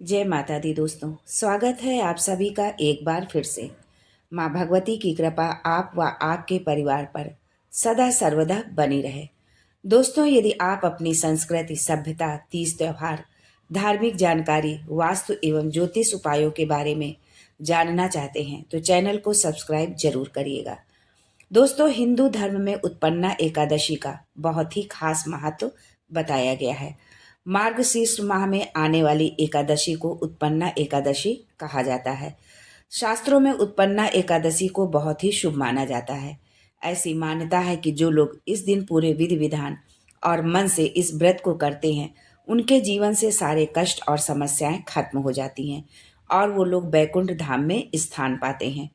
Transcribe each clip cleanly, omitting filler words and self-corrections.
जय माता दी दोस्तों, स्वागत है आप सभी का एक बार फिर से। माँ भगवती की कृपा आप व आपके परिवार पर सदा सर्वदा बनी रहे। दोस्तों, यदि आप अपनी संस्कृति, सभ्यता, तीज त्योहार, धार्मिक जानकारी, वास्तु एवं ज्योतिष उपायों के बारे में जानना चाहते हैं तो चैनल को सब्सक्राइब जरूर करिएगा। दोस्तों, हिंदू धर्म में उत्पन्ना एकादशी का बहुत ही खास महत्व बताया गया है। मार्गशीर्ष माह में आने वाली एकादशी को उत्पन्ना एकादशी कहा जाता है। शास्त्रों में उत्पन्ना एकादशी को बहुत ही शुभ माना जाता है। ऐसी मान्यता है कि जो लोग इस दिन पूरे विधि विधान और मन से इस व्रत को करते हैं, उनके जीवन से सारे कष्ट और समस्याएं खत्म हो जाती हैं और वो लोग बैकुंठ धाम में स्थान पाते हैं।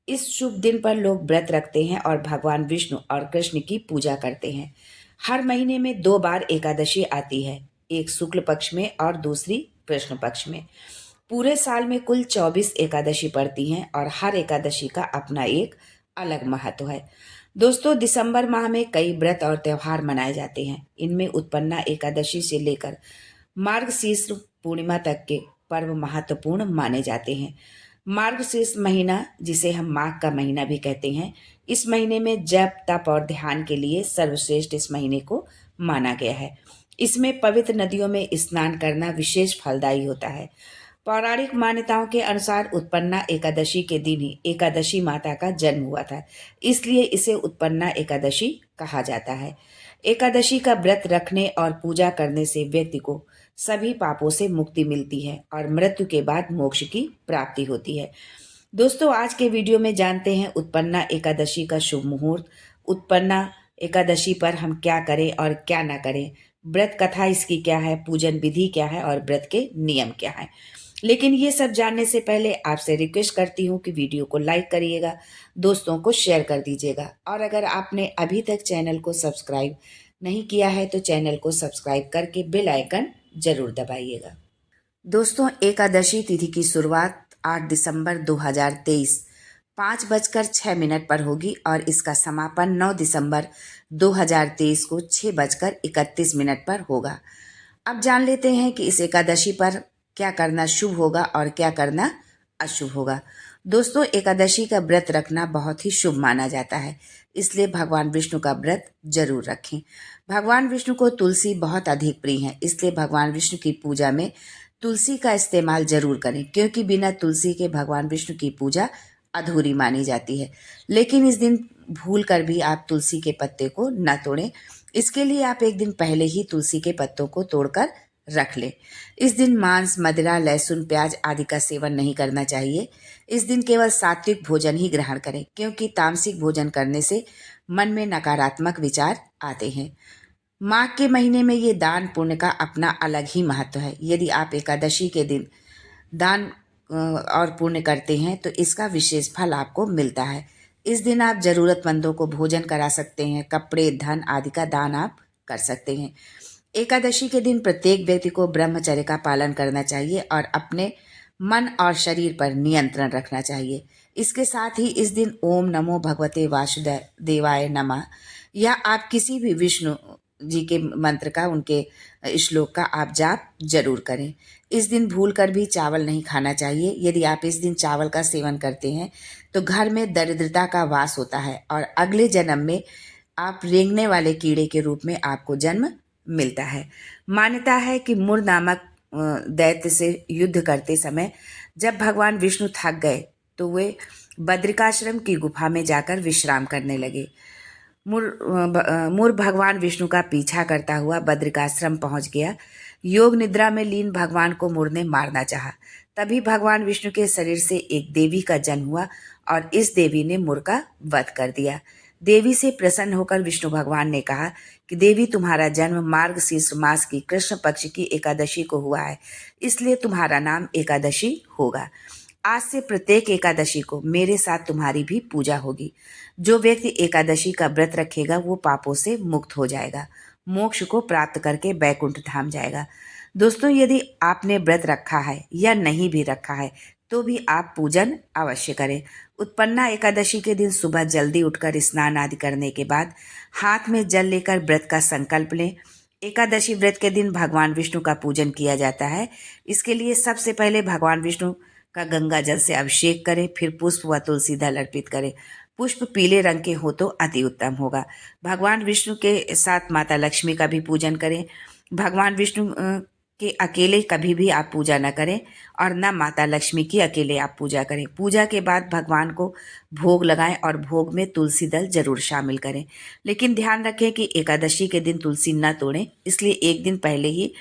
इस शुभ दिन पर लोग व्रत रखते हैं और भगवान विष्णु और कृष्ण की पूजा करते हैं। हर महीने में 2 बार एकादशी आती है, एक शुक्ल पक्ष में और दूसरी कृष्ण पक्ष में। पूरे साल में कुल 24 एकादशी पड़ती हैं और हर एकादशी का अपना एक अलग महत्व है। दोस्तों, दिसंबर माह में कई व्रत और त्योहार मनाए जाते हैं। इनमें उत्पन्ना एकादशी से लेकर मार्गशीर्ष पूर्णिमा तक के पर्व महत्वपूर्ण माने जाते हैं। मार्गशीर्ष महीना, जिसे हम माघ का महीना भी कहते हैं, इस महीने में जप, तप और ध्यान के लिए सर्वश्रेष्ठ इस महीने को माना गया है। इसमें पवित्र नदियों में स्नान करना विशेष फलदायी होता है। पौराणिक मान्यताओं के अनुसार उत्पन्ना एकादशी के दिन ही एकादशी माता का जन्म हुआ था, इसलिए इसे उत्पन्ना एकादशी कहा जाता है। एकादशी का व्रत रखने और पूजा करने से व्यक्ति को सभी पापों से मुक्ति मिलती है और मृत्यु के बाद मोक्ष की प्राप्ति होती है। दोस्तों, आज के वीडियो में जानते हैं उत्पन्ना एकादशी का शुभ मुहूर्त, उत्पन्ना एकादशी पर हम क्या करें और क्या ना करें, व्रत कथा इसकी क्या है, पूजन विधि क्या है और व्रत के नियम क्या है। लेकिन ये सब जानने से पहले आपसे रिक्वेस्ट करती हूँ कि वीडियो को लाइक करिएगा, दोस्तों को शेयर कर दीजिएगा और अगर आपने अभी तक चैनल को सब्सक्राइब नहीं किया है तो चैनल को सब्सक्राइब करके बेल आइकन जरूर दबाइएगा। दोस्तों, एकादशी तिथि की शुरुआत 8 दिसंबर 2023 5:06 पर होगी और इसका समापन 9 दिसंबर 2023 को 6:31 पर होगा। अब जान लेते हैं कि इस एकादशी पर क्या करना शुभ होगा और क्या करना अशुभ होगा। दोस्तों, एकादशी का व्रत रखना बहुत ही शुभ माना जाता है, इसलिए भगवान विष्णु का व्रत जरूर रखें। भगवान विष्णु को तुलसी बहुत अधिक प्रिय है, इसलिए भगवान विष्णु की पूजा में तुलसी का इस्तेमाल जरूर करें, क्योंकि बिना तुलसी के भगवान विष्णु की पूजा अधूरी मानी जाती है। लेकिन इस दिन भूल कर भी आप तुलसी के पत्ते को न तोड़ें। इसके लिए आप एक दिन पहले ही तुलसी के पत्तों को तोड़कर रख लें। इस दिन मांस, मदिरा, लहसुन, प्याज आदि का सेवन नहीं करना चाहिए। इस दिन केवल सात्विक भोजन ही ग्रहण करें, क्योंकि तामसिक भोजन करने से मन में नकारात्मक विचार आते हैं। माघ के महीने में ये दान पुण्य का अपना अलग ही महत्व है। यदि आप एकादशी के दिन दान और पुण्य करते हैं तो इसका विशेष फल आपको मिलता है। इस दिन आप जरूरतमंदों को भोजन करा सकते हैं, कपड़े, धन आदि का दान आप कर सकते हैं। एकादशी के दिन प्रत्येक व्यक्ति को ब्रह्मचर्य का पालन करना चाहिए और अपने मन और शरीर पर नियंत्रण रखना चाहिए। इसके साथ ही इस दिन ओम नमो भगवते वासुदेवाय नमः या आप किसी भी विष्णु जी के मंत्र का, उनके श्लोक का आप जाप जरूर करें। इस दिन भूल कर भी चावल नहीं खाना चाहिए। यदि आप इस दिन चावल का सेवन करते हैं तो घर में दरिद्रता का वास होता है और अगले जन्म में आप रेंगने वाले कीड़े के रूप में आपको जन्म मिलता है। मान्यता है कि मुर नामक दैत्य से युद्ध करते समय जब भगवान विष्णु थक गए तो वे बद्रिकाश्रम की गुफा में जाकर विश्राम करने लगे। मुर भगवान विष्णु का पीछा करता हुआ बद्रिकाश्रम पहुंच गया। योग निद्रा में लीन भगवान को मुर ने मारना चाहा। तभी भगवान विष्णु के शरीर से एक देवी का जन्म हुआ और इस देवी ने मुर का वध कर दिया। देवी से प्रसन्न होकर विष्णु भगवान ने कहा कि देवी, तुम्हारा जन्म मार्गशीर्ष मास की कृष्ण पक्ष की एकादशी को हुआ है, इसलिए तुम्हारा नाम एकादशी होगा। आज से प्रत्येक एकादशी को मेरे साथ तुम्हारी भी पूजा होगी। जो व्यक्ति एकादशी का व्रत रखेगा वो पापों से मुक्त हो जाएगा, मोक्ष को प्राप्त करके बैकुंठ धाम जाएगा। दोस्तों, यदि आपने व्रत रखा है या नहीं भी रखा है तो भी आप पूजन अवश्य करें। उत्पन्ना एकादशी के दिन सुबह जल्दी उठकर स्नान आदि करने के बाद हाथ में जल लेकर व्रत का संकल्प लें। एकादशी व्रत के दिन भगवान विष्णु का पूजन किया जाता है। इसके लिए सबसे पहले भगवान विष्णु का गंगा जल से अभिषेक करें, फिर पुष्प व तुलसी दल अर्पित करें। पुष्प पीले रंग के हो तो अति उत्तम होगा। भगवान विष्णु के साथ माता लक्ष्मी का भी पूजन करें। भगवान विष्णु के अकेले कभी भी आप पूजा न करें और न माता लक्ष्मी की अकेले आप पूजा करें। पूजा के बाद भगवान को भोग लगाएं और भोग में तुलसी दल जरूर शामिल करें। लेकिन ध्यान रखें कि एकादशी के दिन तुलसी न तोड़ें, इसलिए एक दिन पहले ही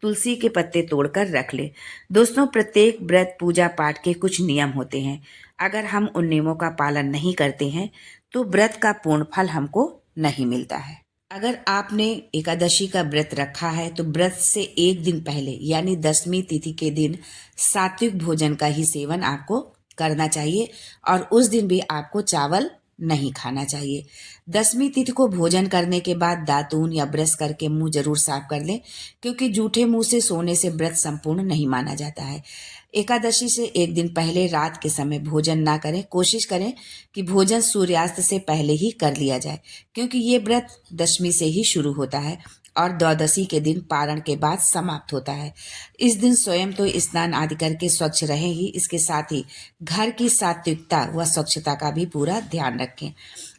तुलसी के पत्ते तोड़कर रख लें। दोस्तों, प्रत्येक व्रत पूजा पाठ के कुछ नियम होते हैं। अगर हम उन नियमों का पालन नहीं करते हैं तो व्रत का पूर्ण फल हमको नहीं मिलता है। अगर आपने एकादशी का व्रत रखा है तो व्रत से एक दिन पहले यानी 10वीं तिथि के दिन सात्विक भोजन का ही सेवन आपको करना चाहिए और उस दिन भी आपको चावल नहीं खाना चाहिए। 10वीं तिथि को भोजन करने के बाद दातून या ब्रश करके मुंह जरूर साफ कर लें, क्योंकि जूठे मुंह से सोने से व्रत संपूर्ण नहीं माना जाता है। एकादशी से एक दिन पहले रात के समय भोजन ना करें। कोशिश करें कि भोजन सूर्यास्त से पहले ही कर लिया जाए, क्योंकि ये व्रत 10वीं से ही शुरू होता है और द्वादशी के दिन पारण के बाद समाप्त होता है। इस दिन स्वयं तो स्नान आदि करके स्वच्छ रहें ही, इसके साथ ही घर की सात्विकता व स्वच्छता का भी पूरा ध्यान रखें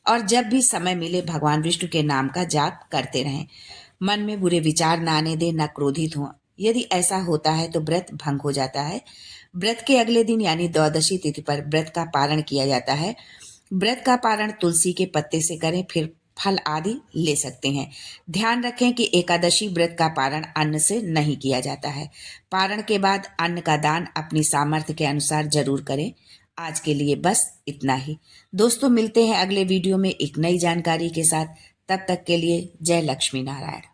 और जब भी समय मिले भगवान विष्णु के नाम का जाप करते रहें। मन में बुरे विचार न आने दें, न क्रोधित हों। यदि ऐसा होता है तो व्रत भंग हो जाता है। व्रत के अगले दिन यानी द्वादशी तिथि पर व्रत का पारण किया जाता है। व्रत का पारण तुलसी के पत्ते से करें, फिर फल आदि ले सकते हैं। ध्यान रखें कि एकादशी व्रत का पारण अन्न से नहीं किया जाता है। पारण के बाद अन्न का दान अपनी सामर्थ्य के अनुसार जरूर करें। आज के लिए बस इतना ही। दोस्तों, मिलते हैं अगले वीडियो में एक नई जानकारी के साथ। तब तक के लिए जय लक्ष्मी नारायण।